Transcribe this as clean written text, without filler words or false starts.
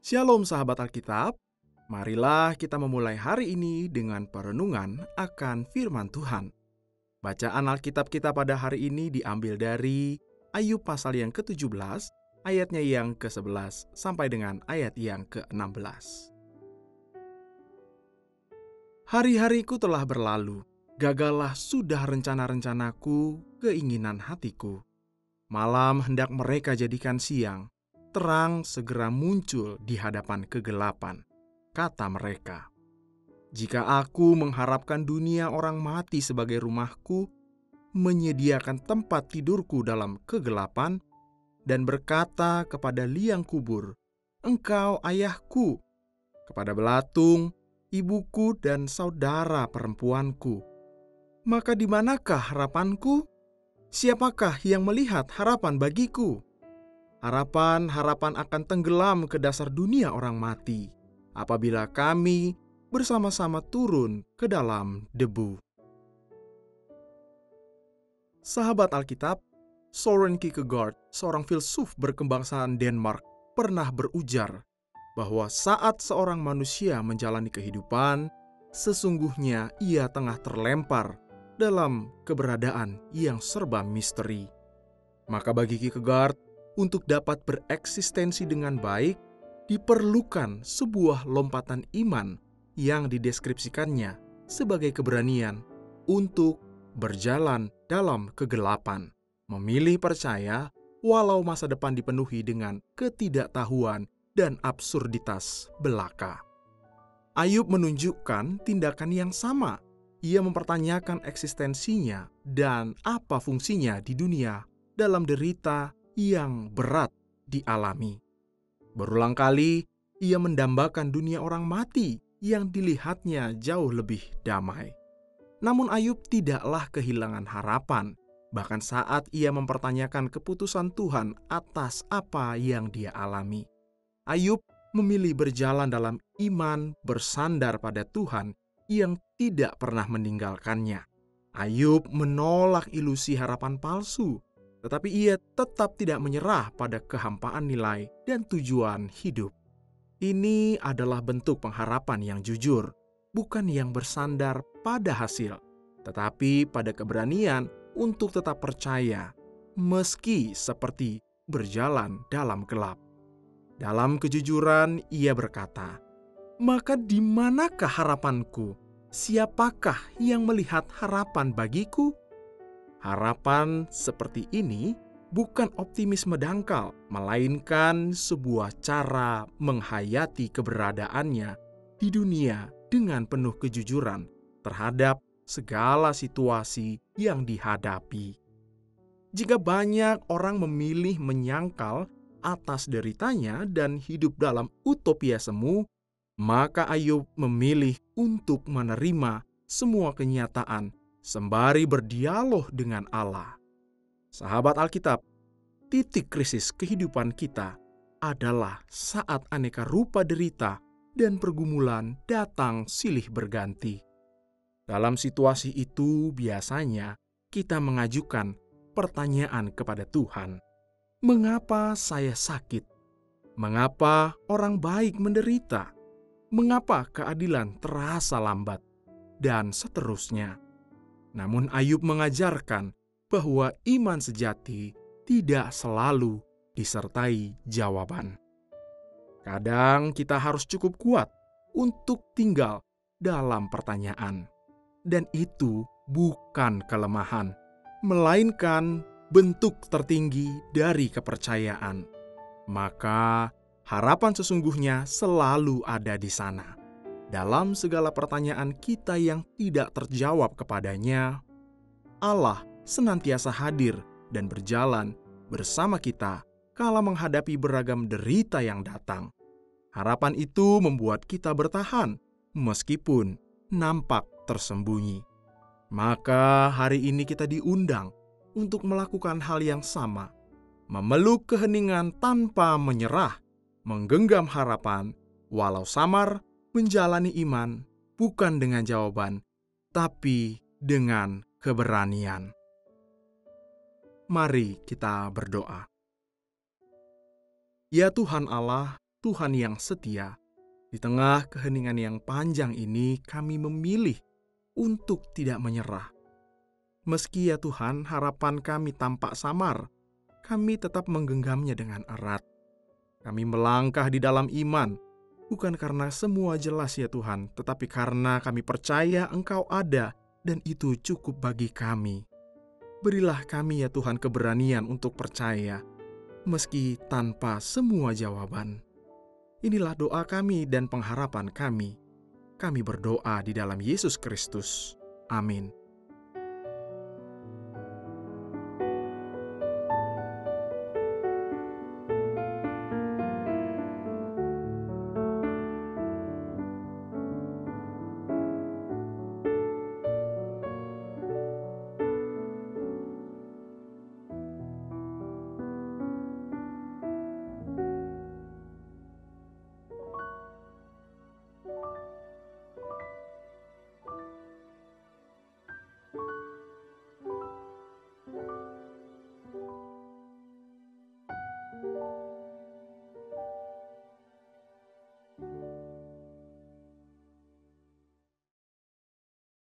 Shalom sahabat Alkitab, marilah kita memulai hari ini dengan perenungan akan firman Tuhan. Bacaan Alkitab kita pada hari ini diambil dari Ayub pasal yang ke-17, ayatnya yang ke-11 sampai dengan ayat yang ke-16. Hari-hariku telah berlalu, gagallah sudah rencana-rencanaku, keinginan hatiku. Malam hendak mereka jadikan siang, terang segera muncul di hadapan kegelapan, kata mereka. Jika aku mengharapkan dunia orang mati sebagai rumahku, menyediakan tempat tidurku dalam kegelapan, dan berkata kepada liang kubur, "Engkau ayahku," kepada belatung, ibuku dan saudara perempuanku, maka di manakah harapanku? Siapakah yang melihat harapan bagiku? Harapan-harapan akan tenggelam ke dasar dunia orang mati apabila kami bersama-sama turun ke dalam debu. Sahabat Alkitab, Søren Kierkegaard, seorang filsuf berkebangsaan Denmark, pernah berujar bahwa saat seorang manusia menjalani kehidupan, sesungguhnya ia tengah terlempar dalam keberadaan yang serba misteri. Maka bagi Kierkegaard, untuk dapat bereksistensi dengan baik, diperlukan sebuah lompatan iman yang dideskripsikannya sebagai keberanian untuk berjalan dalam kegelapan, memilih percaya walau masa depan dipenuhi dengan ketidaktahuan dan absurditas belaka. Ayub menunjukkan tindakan yang sama. Ia mempertanyakan eksistensinya dan apa fungsinya di dunia dalam derita yang berat dialami. Berulang kali ia mendambakan dunia orang mati yang dilihatnya jauh lebih damai. Namun Ayub tidaklah kehilangan harapan, bahkan saat ia mempertanyakan keputusan Tuhan atas apa yang dia alami. Ayub memilih berjalan dalam iman bersandar pada Tuhan yang tidak pernah meninggalkannya. Ayub menolak ilusi harapan palsu, tetapi ia tetap tidak menyerah pada kehampaan nilai dan tujuan hidup. Ini adalah bentuk pengharapan yang jujur, bukan yang bersandar pada hasil, tetapi pada keberanian untuk tetap percaya, meski seperti berjalan dalam gelap. Dalam kejujuran ia berkata, "Maka di manakah harapanku? Siapakah yang melihat harapan bagiku?" Harapan seperti ini bukan optimisme dangkal, melainkan sebuah cara menghayati keberadaannya di dunia dengan penuh kejujuran terhadap segala situasi yang dihadapi. Jika banyak orang memilih menyangkal atas deritanya dan hidup dalam utopia semu, maka Ayub memilih untuk menerima semua kenyataan sembari berdialog dengan Allah. Sahabat Alkitab, titik krisis kehidupan kita adalah saat aneka rupa derita dan pergumulan datang silih berganti. Dalam situasi itu biasanya kita mengajukan pertanyaan kepada Tuhan. Mengapa saya sakit? Mengapa orang baik menderita? Mengapa keadilan terasa lambat? Dan seterusnya. Namun Ayub mengajarkan bahwa iman sejati tidak selalu disertai jawaban. Kadang kita harus cukup kuat untuk tinggal dalam pertanyaan. Dan itu bukan kelemahan, melainkan bentuk tertinggi dari kepercayaan. Maka harapan sesungguhnya selalu ada di sana. Dalam segala pertanyaan kita yang tidak terjawab kepadanya, Allah senantiasa hadir dan berjalan bersama kita kala menghadapi beragam derita yang datang. Harapan itu membuat kita bertahan meskipun nampak tersembunyi. Maka hari ini kita diundang untuk melakukan hal yang sama, memeluk keheningan tanpa menyerah, menggenggam harapan, walau samar, menjalani iman bukan dengan jawaban, tapi dengan keberanian. Mari kita berdoa. Ya Tuhan Allah, Tuhan yang setia. Di tengah keheningan yang panjang ini, kami memilih untuk tidak menyerah. Meski ya Tuhan, harapan kami tampak samar, kami tetap menggenggamnya dengan erat. Kami melangkah di dalam iman, bukan karena semua jelas ya Tuhan, tetapi karena kami percaya Engkau ada dan itu cukup bagi kami. Berilah kami ya Tuhan keberanian untuk percaya, meski tanpa semua jawaban. Inilah doa kami dan pengharapan kami. Kami berdoa di dalam Yesus Kristus. Amin.